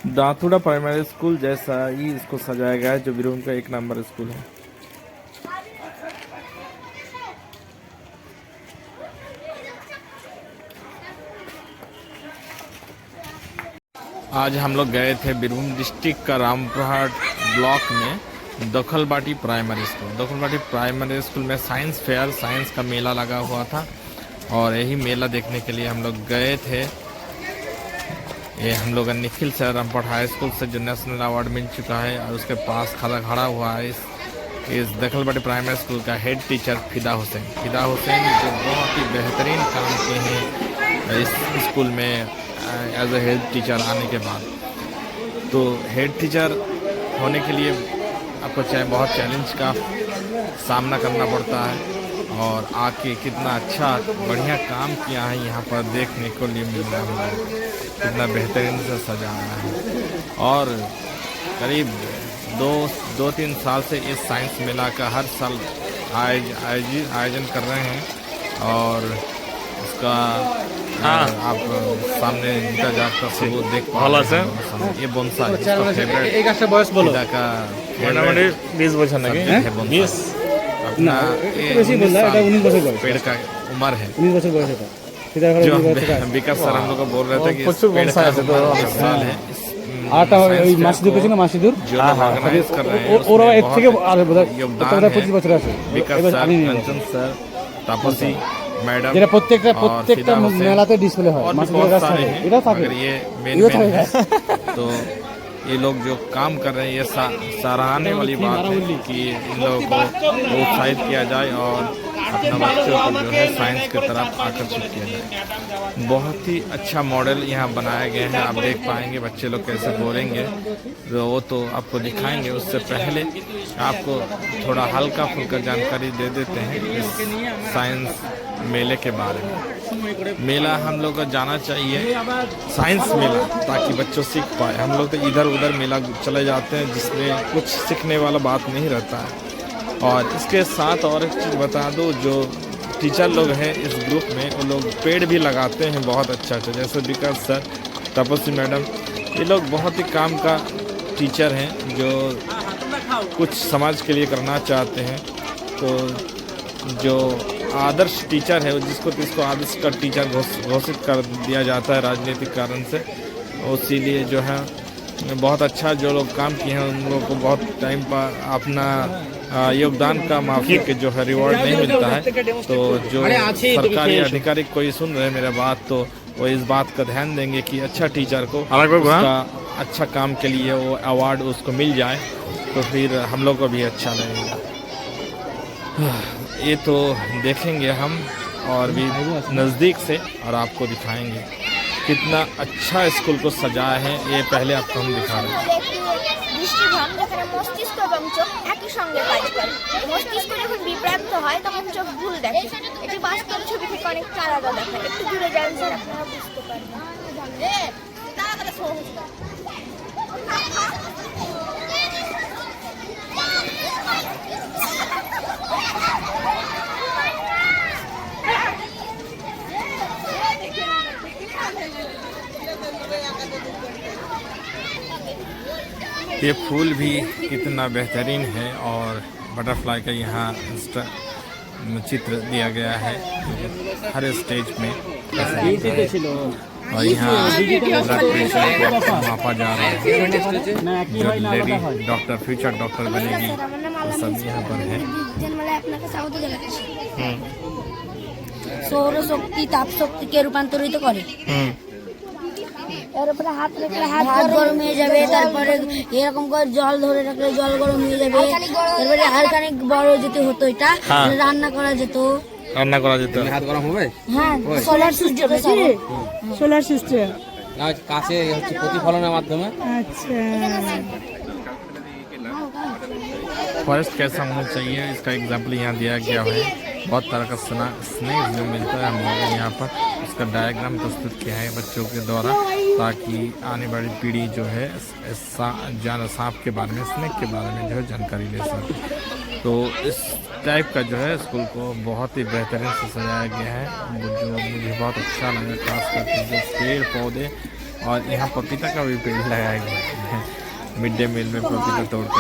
दांतुड़ा primary school जैसा ही इसको सजाया गया है, जो बीरभूम का 1 नंबर स्कूल है। आज हम लोग गए थे बीरभूम डिस्ट्रिक्ट का रामपुरहाट ब्लॉक में दखलबाटी प्राइमरी स्कूल। दखलबाटी प्राइमरी स्कूल में साइंस फेयर, साइंस का मेला लगा हुआ था और यही मेला देखने के लिए हम लोग गए थे। ये हम लोग Nikhil sir Rampurhat high school से जो नेशनल अवार्ड मिल चुका है, और उसके पास खड़ा हुआ है इस दखलबाटी प्राइमरी स्कूल का हेड टीचर फिदा हुसैन जो बहुत ही बेहतरीन काम किए हैं इस स्कूल में एज ए हेड टीचर आने के बाद। तो हेड टीचर होने के लिए आपको बहुत चैलेंज का सामना करना पड़ता है, और आके कितना अच्छा बढ़िया काम किया है यहाँ पर देखने को लिए मिल रहा है। कितना बेहतरीन से सजाया है, और करीब 2-3 साल से इस साइंस मेला का हर साल आयोजन कर रहे हैं। और उसका आप सामने जीता जाता से वो देख पा रहे हैं। ये बोनसा का 20 বছর নাকি? अपना पेड़ का उम्र है 19 বছর বয়স এটা जो विकास सर हम लोग को बोल रहे थे कि प्रचुर बोनसाई है तो 20 साल है। আটা ওই মাসিদুর পেছে না মাসিদুর जो ऑर्गेनाइज कर रहे हैं ওরা এর থেকে আর योगदान 25 বছর আছে विकास सर, कंचन सर, तापसी मैडम, যেটা প্রত্যেকটা মেলাতে ডিসপ্লে হয় মাসিদুর কাছ থেকে এটা থাকে। ये मेन है। तो ये लोग जो काम कर रहे हैं, ये सराहने वाली बात है कि इन लोगों को प्रोत्साहित किया जाए और अपना बच्चों को जो है साइंस की तरफ आकर्षित किया जाए। बहुत ही अच्छा मॉडल यहाँ बनाया गया है। आप देख पाएंगे बच्चे लोग कैसे बोलेंगे, तो वो तो आपको दिखाएंगे। उससे पहले आपको थोड़ा हल्का फुल्का जानकारी दे देते हैं इस साइंस मेले के बारे में। मेला हम लोग को जाना चाहिए, साइंस मेला, ताकि बच्चों सीख पाए। हम लोग तो इधर उधर मेला चले जाते हैं जिसमें कुछ सीखने वाला बात नहीं रहता है। और इसके साथ और एक चीज़ बता दो, जो टीचर लोग हैं इस ग्रुप में, वो लोग पेड़ भी लगाते हैं बहुत अच्छा। जैसे विकास सर, तपस्वी मैडम, ये लोग बहुत ही काम का टीचर हैं जो कुछ समाज के लिए करना चाहते हैं। तो जो आदर्श टीचर है, जिसको आदर्श का टीचर घोषित कर दिया जाता है राजनीतिक कारण से, इसीलिए जो है बहुत अच्छा जो लोग काम किए हैं उन लोगों को बहुत टाइम पर अपना योगदान का माफी के जो है रिवॉर्ड नहीं मिलता है। तो जो सरकारी अधिकारी कोई सुन रहे हैं मेरा बात, तो वो इस बात का ध्यान देंगे कि अच्छा टीचर को उसका अच्छा काम के लिए वो अवार्ड उसको मिल जाए, तो फिर हम लोग को भी अच्छा लगेगा। ये तो देखेंगे हम और भी नज़दीक से, और आपको दिखाएंगे कितना अच्छा स्कूल को सजाया है। ये पहले आपको हम दिखा रहे हैं। মস্তিষ্ক এবং চোখ একই সঙ্গে কাজ করে। মস্তিষ্ক যখন বিভ্রান্ত হয় তখন চোখ ভুল দেখে। এটি বাস্তব ছবি থেকে অনেকটা আলাদা দেখায়। একটু দূরে যান স্যার, আপনারা বুঝতে পারবেন। ये फूल भी कितना बेहतरीन है, और बटरफ्लाई का यहाँ चित्र दिया गया है हर स्टेज में। और यहाँ ब्लड प्रेशर को मापा जा रहा है। जो लेडी डॉक्टर, फ्यूचर डॉक्टर बनेगी, वो सब यहाँ पर है। সৌর শক্তি তাপ শক্তিকে রূপান্তরিত করে। এর উপরে হাত রাখলে হাত গরম হয়ে যাবে, তারপরে এরকম করে জল ধরে রাখলে জল গরম হয়ে যাবে। তারপরে হালকানিক বড় যেতে হতো, এটা রান্না করা যেত। হাত গরম হবে? হ্যাঁ, সোলার সিস্টেম। সোলার সিস্টেম কাছে হচ্ছে প্রতিফলনের মাধ্যমে। আচ্ছা, फॉरेस्ट कैसा होना चाहिए इसका एग्जाम्पल यहाँ दिया गया है। बहुत तरह का स्नेक जो मिलता है हम लोग यहाँ पर, उसका डायग्राम प्रस्तुत किया है बच्चों के द्वारा, ताकि आने वाली पीढ़ी जो है सांप के बारे में, स्नेक के बारे में जो है जानकारी ले सके। तो इस टाइप का जो है स्कूल को बहुत ही बेहतरीन से सजाया गया है, जो मुझे बहुत अच्छा लगा। खास करके जो पेड़ पौधे और यहाँ पपीता का भी पेड़ लगाया गया है मिड डे मील में पपीता तोड़ते।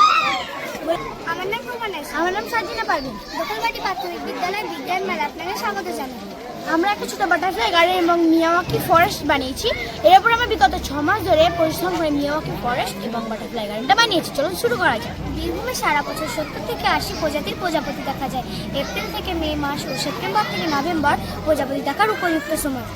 আমার নাম সাজিনা পারভিন, দোকানবাটি প্রাথমিক বিদ্যালয় বিজ্ঞান মেলা আপনাকে স্বাগত জানাই। আমরা একটা ছোট বাটারফ্লাই গার্ডেন এবং মিয়াওয়াকি ফরেস্ট বানিয়েছি। এর উপর আমরা বিগত 6 মাস ধরে পরিশ্রম করে মিয়াওয়াকি ফরেস্ট এবং বাটারফ্লাই গার্ডেনটা বানিয়েছি। চলুন শুরু করা যাক। বীরভূমে সারা বছর 70 থেকে 80 প্রজাতির প্রজাপতি দেখা যায়। এপ্রিল থেকে মে মাস ও সেপ্টেম্বর থেকে নভেম্বর প্রজাপতি দেখার উপযুক্ত সময়।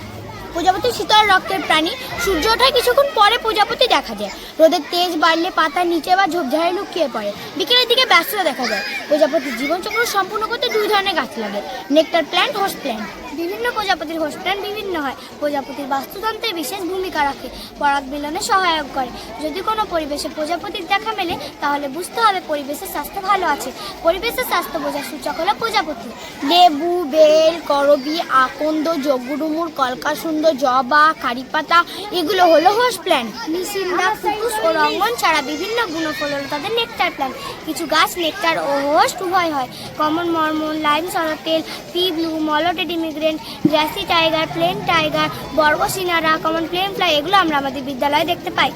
প্রজাপতি শীতল রক্তের প্রাণী। সূর্য ওঠার কিছুক্ষণ পরে প্রজাপতি দেখা যায়। রোদের তেজ বাড়লে পাতার নিচে বা ঝোপঝাড়ে লুকিয়ে পড়ে। বিকেলের দিকে ব্যস্ততা দেখা যায়। প্রজাপতির জীবনচক্র সম্পূর্ণ করতে 2 ধরনের গাছ লাগে, নেকটার প্ল্যান্ট, হোস্ট প্ল্যান্ট। বিভিন্ন প্রজাপতির হোস্ট প্ল্যান্ট বিভিন্ন হয়। প্রজাপতির বাস্তুতন্ত্রে বিশেষ ভূমিকা রাখে, পরাগ মিলনে সহায়ক করে। যদি কোনো পরিবেশে প্রজাপতির দেখা মেলে তাহলে বুঝতে হবে পরিবেশের স্বাস্থ্য ভালো আছে। পরিবেশের স্বাস্থ্য বোঝার সূচক হলো প্রজাপতি। লেবু, বেল, করবি, আকন্দ, জগুডুমুর, কলকাসুন্দর, জবা, কারিপাতা এগুলো হলো হোস্ট প্ল্যান্ট। মিসিন্দা, ফুকুস ও রঙ্গন ছাড়া বিভিন্ন গুণফল হলো তাদের নেকটার প্ল্যান্ট। কিছু গাছ নেকটার ও হোস্ট উভয় হয়। Common mormon, lime swallowtail, pea blue, mottled emigrant, grassy tiger, plain tiger, বর্গসিনারা, কমন প্লেন ফ্লাই এগুলো আমরা আমাদের বিদ্যালয়ে দেখতে পাই।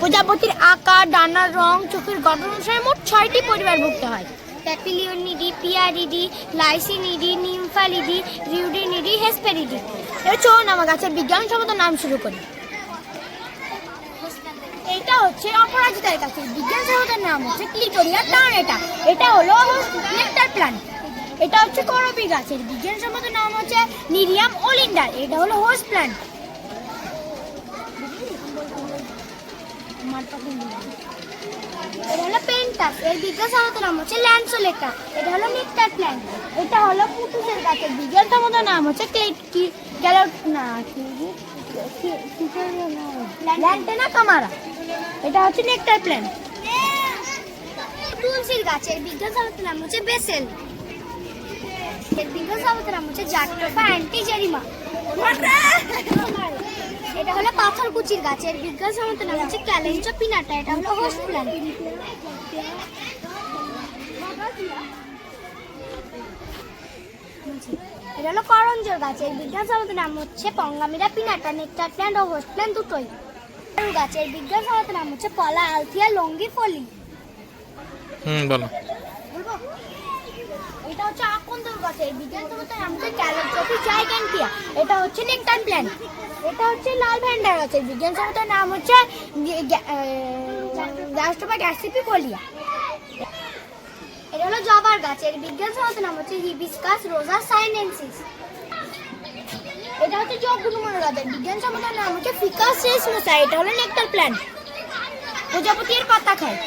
প্রজাপতির আকার, ডানার রং, চোখের গঠন অনুসারে মোট 6টি পরিবারভুক্ত হয়। প্যাপিলিওনিডি, পিয়ারিডি, লাইসিনিডি, নিমফালিডি, রিউডিনিডি, হেসপেরিডি। এবার চলুন আমার গাছের বিজ্ঞানসম্মত নাম শুরু করি। এটা হচ্ছে অপরাজিতার গাছের বিজ্ঞানসম্মত নাম হচ্ছে ক্লিটোরিয়া টার্নেটা। এটা হলো নেকটার প্ল্যান্ট। এটা হচ্ছে করবি গাছের বিজ্ঞানসম্মত নাম হচ্ছে নিরিয়াম ওলিন্ডার। এটা হলো হোস্ট প্ল্যান্ট। এটা হলো পেন্টাস, এর বিজ্ঞানসম্মত নাম হচ্ছে ল্যান্সোলেটা। এটা হলো নেকটার প্ল্যান্ট। এটা হলো পুটুসের গাছের বিজ্ঞানসম্মত নাম হচ্ছে ল্যান্টেনা কামারা। এটা হচ্ছে নেকটার প্ল্যান্ট। তুলসীর গাছের বিজ্ঞানসম্মত নাম হচ্ছে বেসেল। এর বিজ্ঞানসম্মত নাম হচ্ছে জাট্রোফা অ্যান্টিজেরিমা। এটা হলো পাথরকুচির গাছের বিজ্ঞানসম্মত নাম হচ্ছে ক্যালেঞ্চো পিনাটা। এটা হলো হোস্ট প্ল্যান্ট। এটা হলো করঞ্জর গাছের বিজ্ঞানসম্মত নাম হচ্ছে পঙ্গামিরা পিনাটা। নেকটার প্ল্যান্ট ও হোস্ট প্ল্যান্ট দুটোই। গাছের বিজ্ঞানসম্মত নাম হচ্ছে পলা আলথিয়া লঙ্গিফলি। বলো। এটা হচ্ছে আকন্দ গাছের বিজ্ঞানসম্মত নাম হচ্ছে ক্যালোট্রপি জাইগ্যান্টিয়া। এটা হচ্ছে নেকটার প্ল্যান্ট। এটা হচ্ছে লাল ভ্যান্ডার গাছের বিজ্ঞানসম্মত নাম হচ্ছে গ্যাস্ট্রোপা গ্যাসিপিফোলিয়া। এটা হলো জবার গাছের বিজ্ঞানসম্মত নাম হচ্ছে হিবিস্কাস রোজা সাইনেন্সিস। এটা হচ্ছে জগুডুমুর গাছের বিজ্ঞানসম্মত নাম হচ্ছে ফিকাস রেসনোসা। এটা হলো নেকটার প্ল্যান্ট। প্রজাপতি এর পাতা খায়।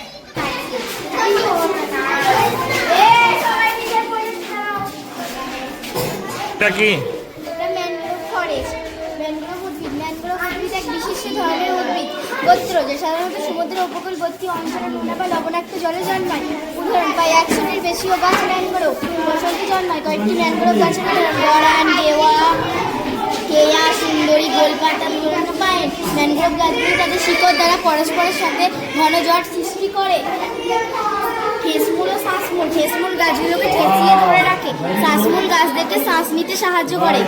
এটা কি? এটা ম্যানগ্রোভ ফরেস্ট। ম্যানগ্রোভ উদ্ভিদ। ম্যানগ্রোভ উদ্ভিদ এক বিশিষ্ট ধরনের উদ্ভিদ গোত্র যা সাধারণত সমুদ্রের উপকূলবর্তী অঞ্চলে নোনা বা লবণাক্ত জলে জন্মায়। উদাহরণ প্রায় 100-টির বেশিও গাছ ম্যানগ্রোভ বসন্তে জন্মায়। কয়েকটি ম্যানগ্রোভ গাছের উদাহরণ গরান, গেওয়া, কেয়া, সুন্দরী, গোলপাতা, পুরনো পাইন। ম্যানগ্রোভ গাছগুলি তাদের শিকড় দ্বারা পরস্পরের সাথে ঘন জট সৃষ্টি করে। ঠেসমূল ও শ্বাসমূল। ঠেসমূল গাছগুলোকে ঠেসিয়ে ধরে রাখে। শ্বাসমূল গাছদেরকে শ্বাস নিতে সাহায্য করে।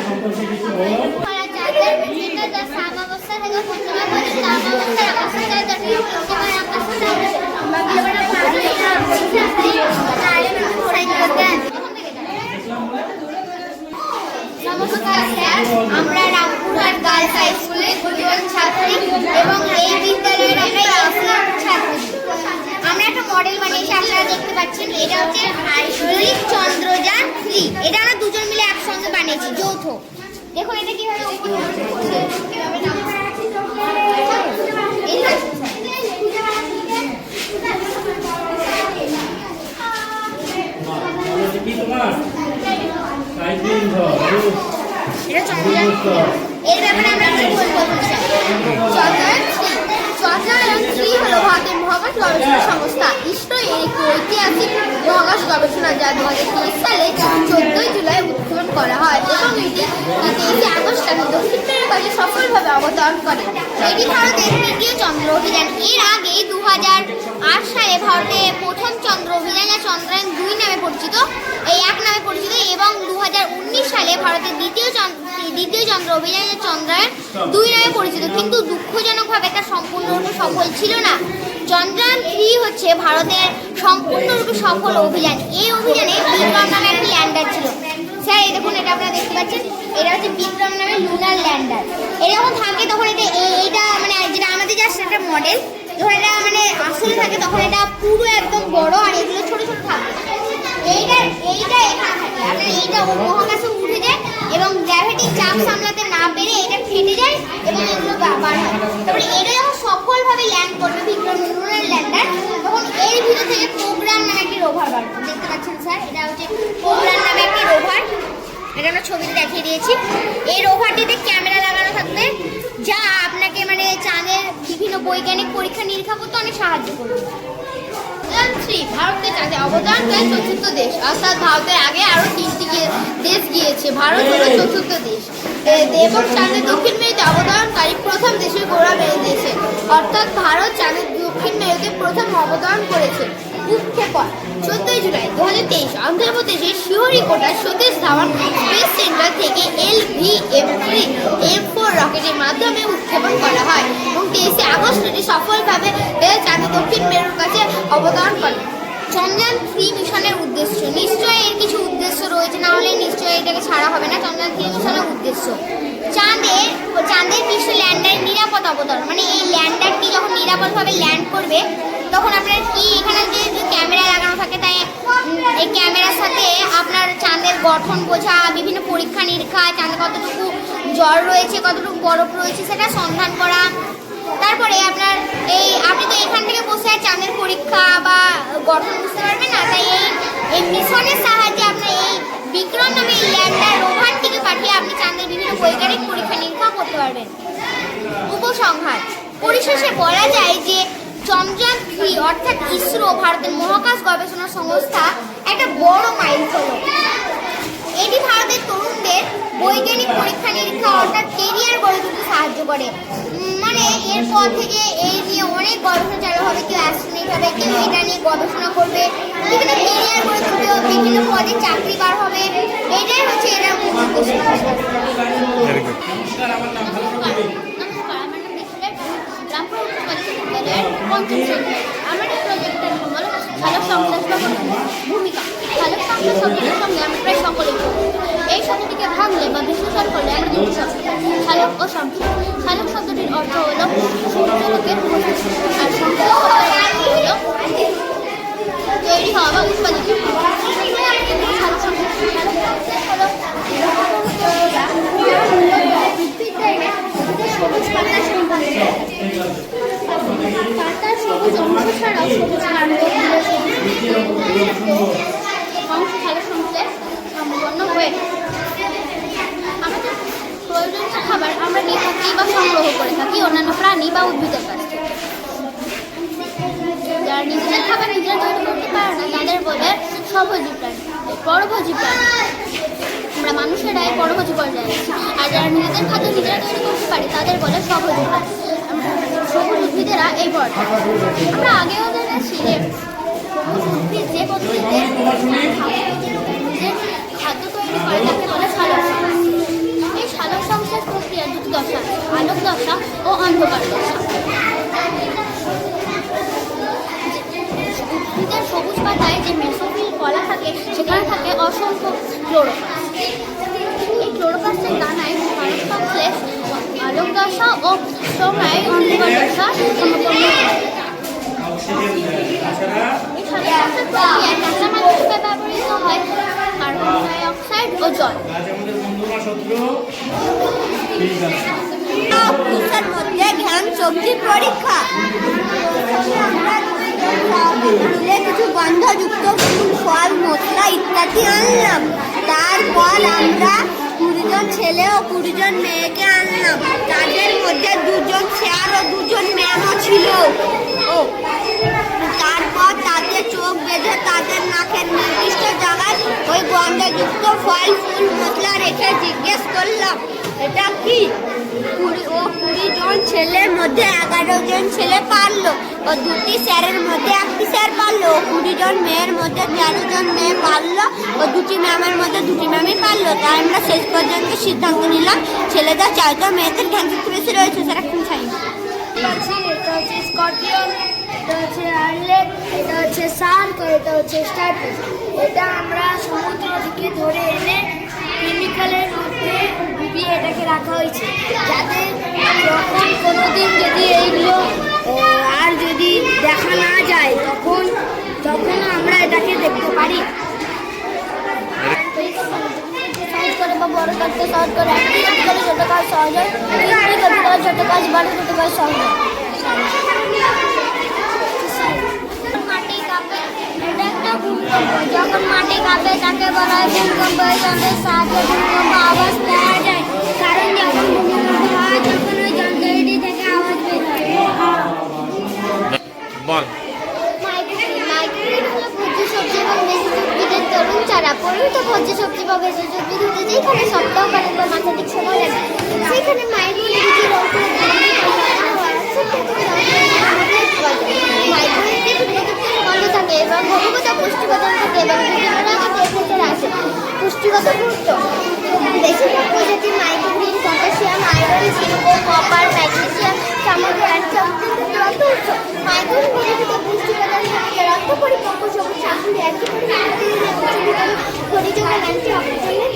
নমস্কার স্যার, আমরা রামপুরহাট গার্লস হাই স্কুলের 2 জন ছাত্রী এবং এই বিদ্যালয়ের আমরা ছাত্রী। আমরা একটা মডেল বানিয়েছি, আপনারা দেখতে পাচ্ছেন। এটা হচ্ছে হাইড্রোলিক চন্দ্রযান 3। এটা আমরা 2 জন মিলে একসঙ্গে বানিয়েছি, যৌথ। দেখুন এটা কিভাবে উপরে উঠছে, কিভাবে নামছে। এটা চন্দ্রযান। এর ব্যাপারে আমরা কি বলতে চাই? চন্দ্রযান 3 হলো ভারতের মহাকাশ গবেষণা সংস্থা ইসরো এর একটি ঐতিহাসিক মহাকাশ গবেষণা যা 2023 সালে 14 জুলাই উদ্বোধন করা হয় এবং এটি 23 আগস্ট তাকে দক্ষিণ মেরুর কাছে সফলভাবে অবতরণ করে। এটি ভারতের তৃতীয় চন্দ্র অভিযান। এর আগে 2008 সালে ভারতে প্রথম চন্দ্র অভিযান যা চন্দ্রযান 2 নামে পরিচিত, এই 1 নামে পরিচিত, এবং 2019 সালে সালে ভারতের দ্বিতীয় চন্দ্র অভিযান চন্দ্রায়ন 2 নামে পরিচিত, কিন্তু দুঃখজনকভাবে তা সম্পূর্ণরূপে সফল ছিল না। চন্দ্রায়ন 3 হচ্ছে ভারতের সম্পূর্ণরূপে সফল অভিযান। এই অভিযানে বিক্রম নামে একটি ল্যান্ডার ছিল। স্যার এই দেখুন, এটা আপনারা দেখতে পাচ্ছেন, এটা হচ্ছে বিক্রম নামের লুনার ল্যান্ডার। এটা যখন থাকে তখন এইটা মানে যেটা আমাদের জাস্ট একটা মডেল, যখন এটা মানে আসলে থাকে তখন এটা পুরো একদম বড়, আর এগুলো ছোট ছোট থাকে। এইটা এখানে থাকে, আপনার এইটা মহাকাশে উঠে যায় এবং গ্র্যাভিটি চাপ সামলাতে না পেরে এটা ফেটে যায় এবং এগুলো বার হয়। তারপরে এটা যখন সফলভাবে ল্যান্ড করবে বিক্রম লুনার ল্যান্ডার, তখন এর ভিতর থেকে প্রোগ্রাম নামে একটি রোভার বার করবে। দেখতে পাচ্ছেন স্যার, এটা হচ্ছে প্রোগ্রাম নামে একটি রোভার। এটা আমরা ছবিতে দেখিয়ে দিয়েছি। এই রোভারটিতে ক্যামেরা লাগানো থাকবে, যা আপনাকে মানে চাঁদের বিভিন্ন বৈজ্ঞানিক পরীক্ষা নিরীক্ষা করতে অনেক সাহায্য করবে। ভারতের চাঁদে অবদানকারী চতুর্থ দেশ, অর্থাৎ ভারতের আগে আরো 3টি দেশ গিয়েছে, ভারত হলো চতুর্থ দেশ এবং চাঁদের দক্ষিণ মেরুতে অবদানকারী প্রথম দেশের গৌরব এনে দিয়েছে, অর্থাৎ ভারত চাঁদের দক্ষিণ মেরুতে প্রথম অবদান করেছে। উৎক্ষেপণ 14 জুলাই 2023 অন্ধ্রপ্রদেশের শ্রীহরিকোটার সতীশ ধাওয়ান স্পেস সেন্টার থেকে LVM-3 M4 রকেটের মাধ্যমে উৎক্ষেপণ করা হয় এবং 23 আগস্ট এটি সফলভাবে চাঁদের দক্ষিণ মেরুর কাছে অবতরণ করে। চন্দ্রযান 3 মিশনের উদ্দেশ্য, নিশ্চয়ই এর কিছু উদ্দেশ্য রয়েছে, না হলে নিশ্চয়ই এটাকে ছাড়া হবে না। চন্দ্রযান 3 মিশনের উদ্দেশ্য চাঁদের পৃষ্ঠে ল্যান্ডারের নিরাপদ অবতরণ, মানে এই ল্যান্ডারটি যখন নিরাপদভাবে ল্যান্ড করবে তখন আপনার কি এখানে যে ক্যামেরা লাগানো থাকে, তাই এই ক্যামেরার সাথে আপনার চাঁদের গঠন বোঝা, বিভিন্ন পরীক্ষা নিরীক্ষা, চাঁদে কতটুকু জল রয়েছে, কতটুকু বরফ রয়েছে সেটা সন্ধান করা। তারপরে আপনার আপনি তো এখান থেকে বসে চাঁদের পরীক্ষা বা গঠন বুঝতে পারবেন না, তাই এই মিশনের সাহায্যে আপনার এই বিক্রম নামে এই ল্যান্ডার রোভারটিকে পাঠিয়ে আপনি চাঁদের বিভিন্ন বৈজ্ঞানিক পরীক্ষা নিরীক্ষা করতে পারবেন। উপসংহার, পরিশেষে বলা যায় যে চন্দ্রযান 3 অর্থাৎ ইসরো, ভারতের মহাকাশ গবেষণা সংস্থা, একটা বড় মাইলফলক। এটি ভারতের তরুণদের বৈজ্ঞানিক পরীক্ষা নিরীক্ষা অর্থাৎ কেরিয়ার গড়ে তুলতে সাহায্য করে। মানে এরপর থেকে এই নিয়ে অনেক গবেষণা চালু হবে, কেউ অ্যাস্ট্রোনট হবে, কেউ এটা নিয়ে গবেষণা করবে, বিভিন্ন কেরিয়ার গড়ে তুলতে হবে, বিভিন্ন পদে চাকরি বার হবে। এটাই হচ্ছে এটার মূল উদ্দেশ্য। আমাদের প্রজেক্টের নাম হলো চালক সংশ্লেষ ভূমিকা। চালক সংশ্লেষ শব্দটির সঙ্গে আমরা প্রায় সকলেই এই শব্দটিকে ভাঙলে বা বিশ্লেষণ করলে আমরা দুটি শব্দ চালক ও সংশ্লেষ। চালক শব্দটির অর্থ হলো সূর্যালোকের উপস্থিতি, আর সংশ্লেষ শব্দটির অর্থ হলো তৈরি হওয়া বা উৎপাদিত হওয়া। চালক সংশ্লেষ হলো সবুজ পাতার সবুজ অংশ ছাড়াও সবুজ অংশ সালক সংশ্লেষ সম্পন্ন হয়ে আমাদের প্রয়োজনীয় খাবার আমরা নিয়ে থাকি বা সংগ্রহ করে থাকি অন্যান্য প্রাণী বা উদ্ভিদের কাছ থেকে। যারা নিজেদের খাবার নিজেরা তৈরি করতে পারে না তাদের বলে স্বভোজী প্রাণী। পরভোজী প্রাণী আমরা মানুষেরাই পরভোজী পর্যায়ে আছি, আর যারা নিজেদের খাদ্য নিজেরা তৈরি করতে পারে তাদের বলে স্বভোজী প্রাণী। সবুজ উদ্ভিদেরা এই পর্যায়ে আমরা আগেও জেনেছি যে সবুজ উদ্ভিদ যে পদ্ধতিতে নিজের খাদ্য তৈরি করে তাকে বলে সালোক সংশ্লেষ। এই সালোক সংশ্লেষ প্রক্রিয়ার দুটি দশা, আলোক দশা ও অন্ধকার দশা। উদ্ভিদের সবুজ পাতায় যে মেসোফিল কলা থাকে সেখানে থাকে অসংখ্য ক্লোরোপ্লাস্ট। এই ক্লোরোপ্লাস্টের দানায় সালোক সংশ্লেষ আলোক দশা ও সময় অন্ধকার দশা সম্পন্ন হয়। এই সালোক প্রক্রিয়ায় কাঁচামাল হিসেবে ব্যবহৃত হয় কার্বন ডাই অক্সাইড ও জল। মধ্যে জ্ঞান শক্তি পরীক্ষা কিছু গন্ধযুক্ত ফুল, ফল, মশলা ইত্যাদি আনলাম। তারপর আমরা 20 জন ছেলে ও 20 জন মেয়েকে আনলাম। তাদের মধ্যে 2 জন স্যার ও 2 জন ম্যামও ছিল। তারপর তাদের চোখ বেঁধে তাদের নাকের নির্দিষ্ট জায়গায় ওই গন্ধযুক্ত ফল, ফুল, মশলা রেখে জিজ্ঞেস করলাম এটা কি। 20 জন ছেলের মধ্যে 11 জন ছেলে পারলো ও ও দুটি স্যারের মধ্যে একটি স্যার পারলো, 20 জন মেয়ের মধ্যে 13 জন মেয়ে পারলো, ও দুটি ম্যামের মধ্যে দুটি ম্যামই পারলো। তাই আমরা শেষ পর্যন্ত সিদ্ধান্ত নিলাম ছেলেদের চাইতে মেয়েদের ক্যান্সার বেশি রয়েছে, সেটা কোন সাইন? এটা হচ্ছে স্করপিয়ন, এটা হচ্ছে আর্লেট, এটা হচ্ছে শার্ক, এটা হচ্ছে স্টারফিশ। এটা আমরা সমুদ্র থেকে ধরে এনে কেমিক্যালের মধ্যে ডুবিয়ে এটাকে রাখা হয়েছে, যাতে যখন কোনোদিন যদি এইগুলো আর যদি দেখা না যায় তখন আমরা এটাকে দেখতে পারি। সহজ করে বা বড় করতে সহজ করে, একটি করে ছোটো কাজ সহজ হয়, তিনটি করতে করে ছোটো কাজ, বড় করতে কাজ সহজ হয়। মাটি কাঁপে, এটা একটা ভূমিকম্প। যখন মাটি কাঁপে তাকে বলা হয় ভূমিকম্প। যন্ত্রের সাহায্যে ভূমিকম্প আওয়াজ পাওয়া যায়, কারণ যখন ভূমিকম্প হয় তখন ওই যন্ত্রটি থেকে আওয়াজ বের হয়। বল। মাইক্রোওয়েভ হলো ভোজ্য সবজি এবং ভেষজ উদ্ভিদের তরুণ চারা। পরিমিত ভোজ্য সবজি বা ভেষজ উদ্ভিদ হতে যেখানে সপ্তাহ কালীন বা মাসাধিক সময় লাগে, সেখানে মাইক্রোওয়েভ রুচির অঙ্কুর বন্ধ থাকে এবং ঘনীভূত পুষ্টিগত থাকে এবং বিভিন্ন রকম টেম্পারেচার আসে। পুষ্টিগত গুরুত্ব: বেশিরভাগ প্রজাতির microgreen potassium, iron, zinc, copper, magnesium, সামগ্রী অত্যন্ত উচ্চ। মাইক্রোগ্রিন ঘনীভূত পুষ্টি প্রদান করে রক্ত পরিপক্ক সবুজ শাকগুলি একই পরিমাণে খনিজ ও অ্যান্টিঅক্সিডেন্ট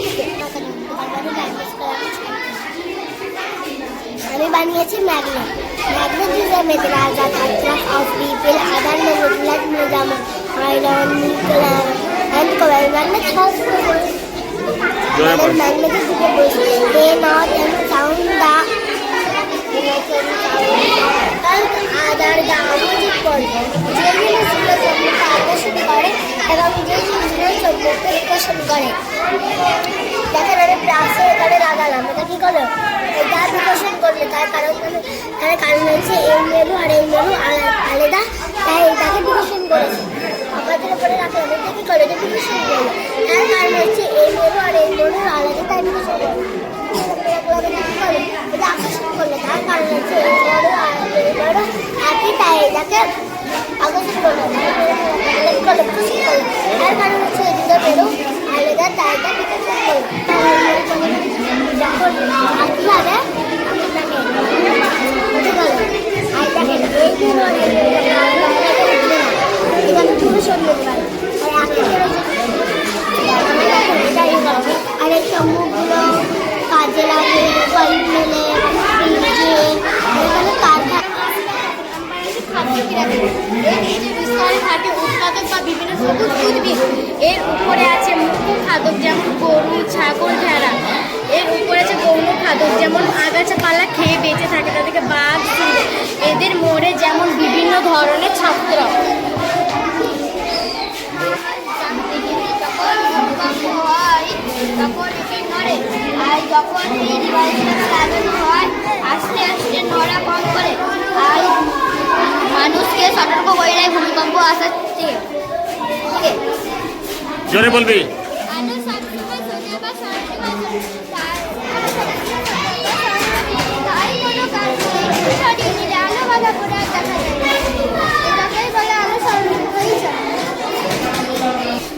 আমি বানিয়েছি magnet. Magnet is a mineral that attracts of people other magnets like diamond, iron, nickel and cobalt. Magnet has magnetic poles. They not and sound the other the opposite pole. যে জিনিসগুলো চৌম্বককে আকর্ষণ করে এবং যে জিনিসগুলো চৌম্বককে বিকর্ষণ করে। দেখেন আমি প্লাসে এখানে লাগালাম, এটা কি করলো? এটা বিকর্ষণ করলো। তার কারণ হচ্ছে এই মেরু আর এই মেরু আলাদা, তাই এটাকে বিকর্ষণ করেছে। আমাদের উপরে রাখলাম, এটা কি করলো? এটা বিকর্ষণ করলো। তার কারণ হচ্ছে এই মেরু আর এই মেরু আলাদা, তাই বিকর্ষণ করলো। এটা আকর্ষণ করলো, তার কারণ হচ্ছে এই মেরু আর এই মেরু একই, তাই এটাকে আকর্ষণ করলো। তার কারণ হচ্ছে এই দুটো মেরু আলাদা, তাই এটা বিকর্ষণ করলো। যখন একইভাবে আর এই চমকগুলো কাজে লাগে, বাড়ি মেলে এখানে খাদ্য উৎপাদক বা বিভিন্ন সবুজ উদ্ভিদ। এর উপরে আছে মুখ্য খাদক যেমন গরু, ছাগল, ভেড়া। এর উপরে আছে গৌণ খাদক যেমন আগাছা পালা খেয়ে বেঁচে থাকে, তাদেরকে বাঘ, এদের মোড়ে যেমন বিভিন্ন ধরনের ছাত্র। তখন কি করে? আর যখন এই ডিভাইসটা লাগানো হয় আস্তে আস্তে নড়া কম করে, আর মানুষকে সতর্ক করে দেয় ভূমিকম্প আসার থেকে। জোরে বলবি।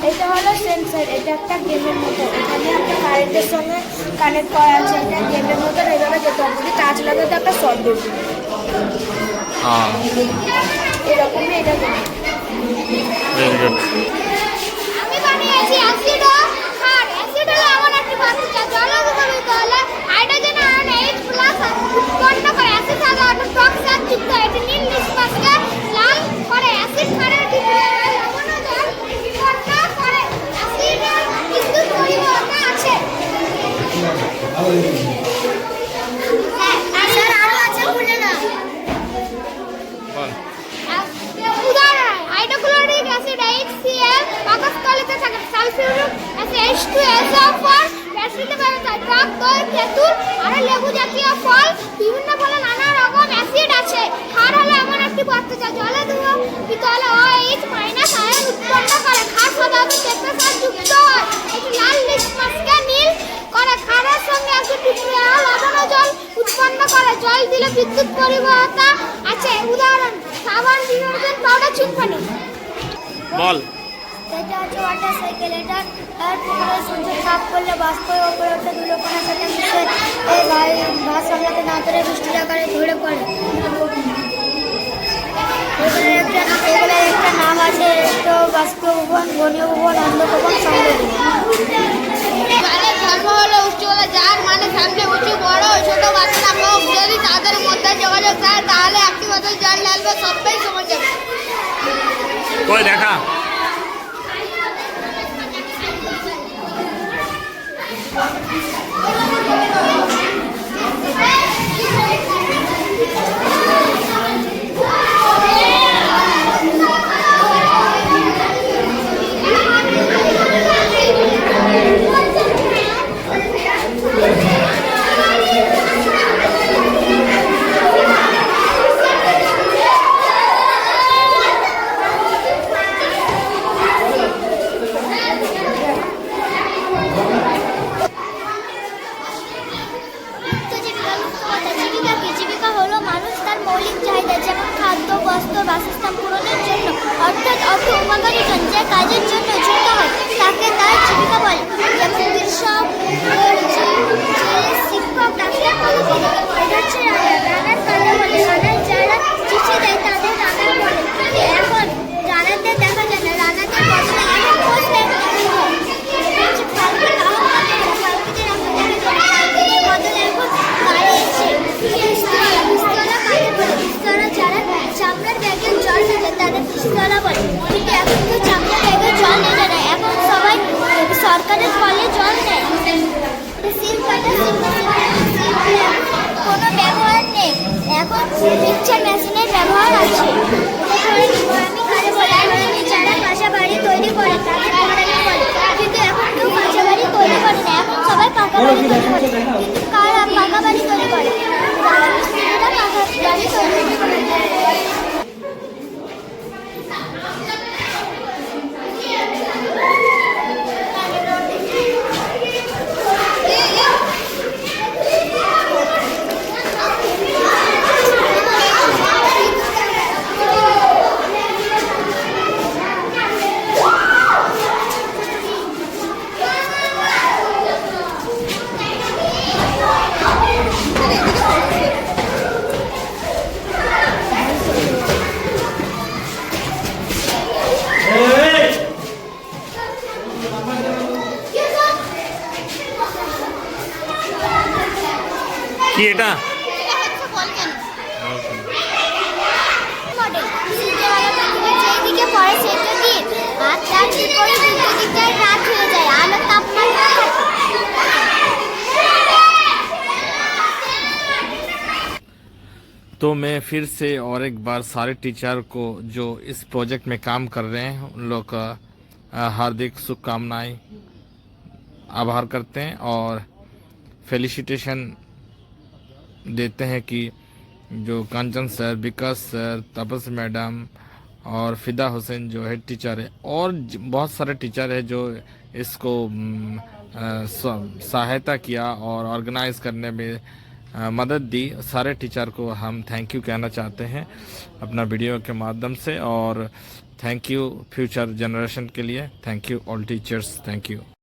এটা হলো সেন্সর, এটা একটা গেমের মতো। এখানে একটা কারেন্টের সঙ্গে কানেক্ট করা আছে, এটা গেমের মতো। এভাবে যেতে হবে, যদি টাচ লাগাতে একটা শর্ট দেবে এরকমই। এটা আমি বানিয়েছি অ্যাসিড ও ক্ষার। অ্যাসিড হলো এমন একটি বাস্তুজাত জলদ্রবীভূত হলে হাইড্রোজেন আয়ন H+ উৎপন্ন করে। অ্যাসিড সাধারণত টক স্বাদ যুক্ত, এটি নীল নিষ্কাশকে লাল করে। অ্যাসিড ক্ষারের বিক্রিয়ায় লবণ ও জল উৎপন্ন করে। অ্যাসিডের বিদ্যুৎ পরিবহন আছে। স্যার আরো আছে, ভুলে না। উদাহরণ: হাইড্রোক্লোরিক অ্যাসিড HCl পাকস্থলীতে থাকে। সালফিউরিক অ্যাসিড H2SO4 অ্যাসিডে ব্যবহার টক দই, তেঁতুল আর লেবু জাতীয় ফল। বিভিন্ন ফলে নানা রকম অ্যাসিড আছে। ক্ষার হলো এমন একটি পদার্থ যা জলে দ্রবীভূত হলে OH- আয়ন উৎপন্ন করে। ক্ষার সাধারণত তেতো যুক্ত হয়, এটি লাল লিটমাসকে নীল করে। ক্ষারের সঙ্গে অ্যাসিড বিক্রিয়া লবণ ও জল উৎপন্ন করে। জল দিলে বিদ্যুৎ পরিবহতা আছে। উদাহরণ: সাবান, চুনপানি। বল। এটা হচ্ছে ওয়াটার সাইকেল। এটা পুকুরে সূর্য তাপ করলে বাষ্প ওপরে ওঠে ধুলোকণার সাথে মিশে ভাত সামলাতে না পেরে বৃষ্টির আকারে ঝরে পড়ে। এগুলোর একটা নাম আছে, তো বাষ্প ভবন, ঘনীয় ভবন, অন্ধ ভবন, সংযোগ। জলের ধর্ম হলো উচ্চতা, যার মানে সামনে উঁচু বড় ছোট বাচ্চা হোক, যদি তাদের মধ্যে যোগাযোগ থাকে তাহলে একটি বোতল জল ঢালবে, সবাই সমান যাবে। কই দেখা। জীবিকা হলো মানুষ তার মৌলিক চাহিদা যেমন খাদ্য, বস্ত্র, বাসস্থান পূরণের জন্য, অর্থাৎ অর্থ উপার্জন যে কাজের জন্য যুক্ত হয় তাকে তার জীবিকা বলে। যেমন কৃষক, শিক্ষক, ডাক্তার, এটা হচ্ছে রানার কাজে বলে। রানার যারা চিঠি দেয় তাদের রানার বলে। এখন রানারদের দেখা যায় না, রানারদের বদলে এখন পোস্ট ম্যান হয়। এটা হচ্ছে ফালকি কাহক কাকে বলে। ফালকিদের এখন দেখা যায় ফালকিদের বদলে এখন গাড়ি এসে পিস্তলা কাকে বলে। পিস্তলা যারা চামড়ার ব্যাগে জল নেয় তাদের পিস্তলা বলে। কিন্তু এখন কেউ চামড়ার ব্যাগে জল নেয় না, এখন সবাই সরকারের কলে জল নেয়। সিল কাটা কোনো ব্যবহার নেই, এখন মিক্সচার মেশিনের ব্যবহার আছে। ঘরামি কাকে বলে? ঘরামি যারা কাঁচা বাড়ি তৈরি করে তাদের ঘরামি বলে। কিন্তু এখন কেউ কাঁচা বাড়ি তৈরি করে না, এখন সবাই পাকা বাড়ি তৈরি করে। কিন্তু কারা পাকা বাড়ি তৈরি করে? রাজমিস্ত্রিরা পাকা বাড়ি তৈরি করে। কি এটা? যেদিকে পড়ে সেটা দিন আর তার বিপরীত দুটো দিকটায় রাত হয়ে যায়, আলো তাপমাত্রা থাকে। तो मैं फिर से और एक बार सारे टीचर को जो इस प्रोजेक्ट में काम कर रहे हैं उन लोग का हार्दिक शुभकामनाएं आभार करते हैं और फेलिसिटेशन देते हैं कि जो कांचन सर, विकास सर, तपस मैडम और फिदा हुसैन जो हेड टीचर है और बहुत सारे टीचर है जो इसको सहायता किया और ऑर्गेनाइज करने में मदद दी। सारे टीचर को हम थैंक यू कहना चाहते हैं अपना वीडियो के माध्यम से और थैंक यू फ्यूचर जनरेशन के लिए। Thank you all teachers, thank you.